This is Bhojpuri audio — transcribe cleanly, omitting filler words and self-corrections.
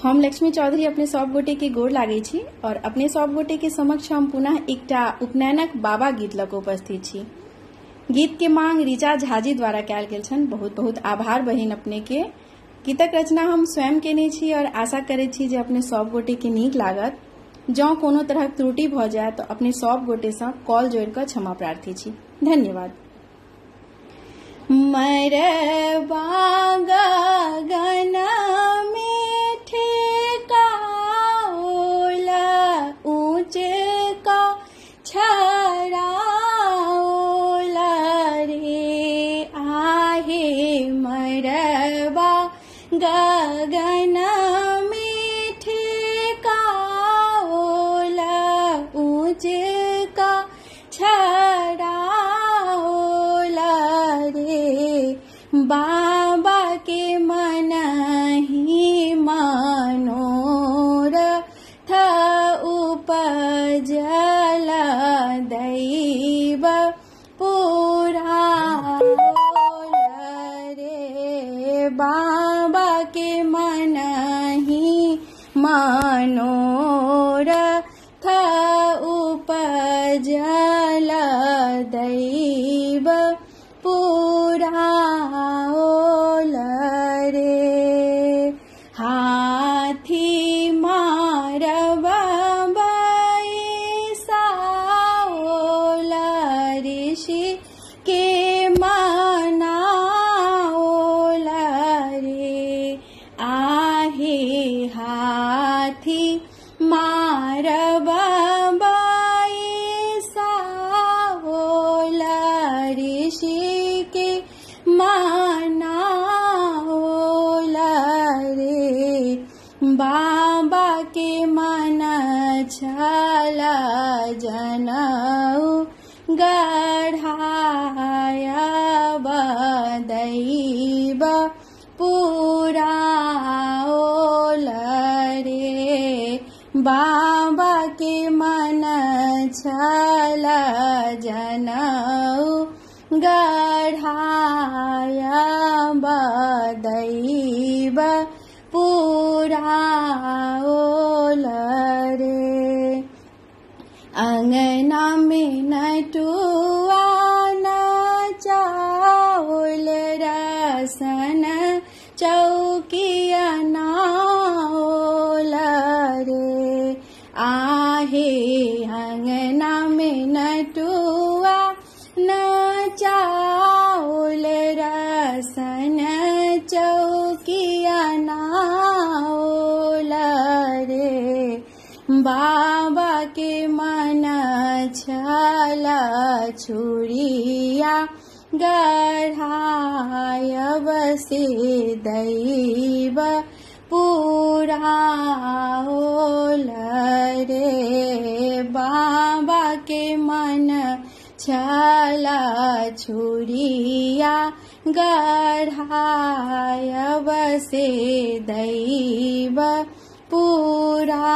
हम लक्ष्मी चौधरी अपने सब गोटे के गोर लागे छी और अपने सब गोटे के समक्ष हम पुनः एकटा उपनयनक बाबा गीत लग उपस्थित छी। गीत के मांग ऋचा झाजी द्वारा कयल गेल छन। बहुत बहुत आभार बहिन अपने के। गीतक रचना हम स्वयं केने छी और आशा करे छी जे अपने सब गोटे के नीक लागत। जौ कोनो तरह त्रुटि भ जाय तो अपने सब गोटे से कॉल जोड़ कर क्षमा प्रार्थी छी। धन्यवाद। मरबा गगन में ठेकाओला ऊंच का छराओला रे आहे मरबा गगन में ठेकाओला ऊंच का छराओला रे बाबा के मन ही मनोर था उपजल दैव पुरा रे बाबा के मन ही मनोर था उपजल दैव पुरा रे हाथी मारब बैसाओला ऋषि के मनाओला रे आहे हाथी मारब बैसाओला ऋषि के मनाओला रे बाबा के मन छला जनऊ गढ़ाया दैव पुरा रे बाबा के मन छला जनऊ गढ़ाया दैव पुरा रे अंगना में नटुआ चाउल रसन चौकिया नाओला रे आहे अंगना में नटुआ चाउल रसन चौकिया नाओला रे बाबा के मन छला छुरिया गढ़ायब से दैव पुरा रे बाबा के मन छला छुरिया गढ़ायब से दैव पुरा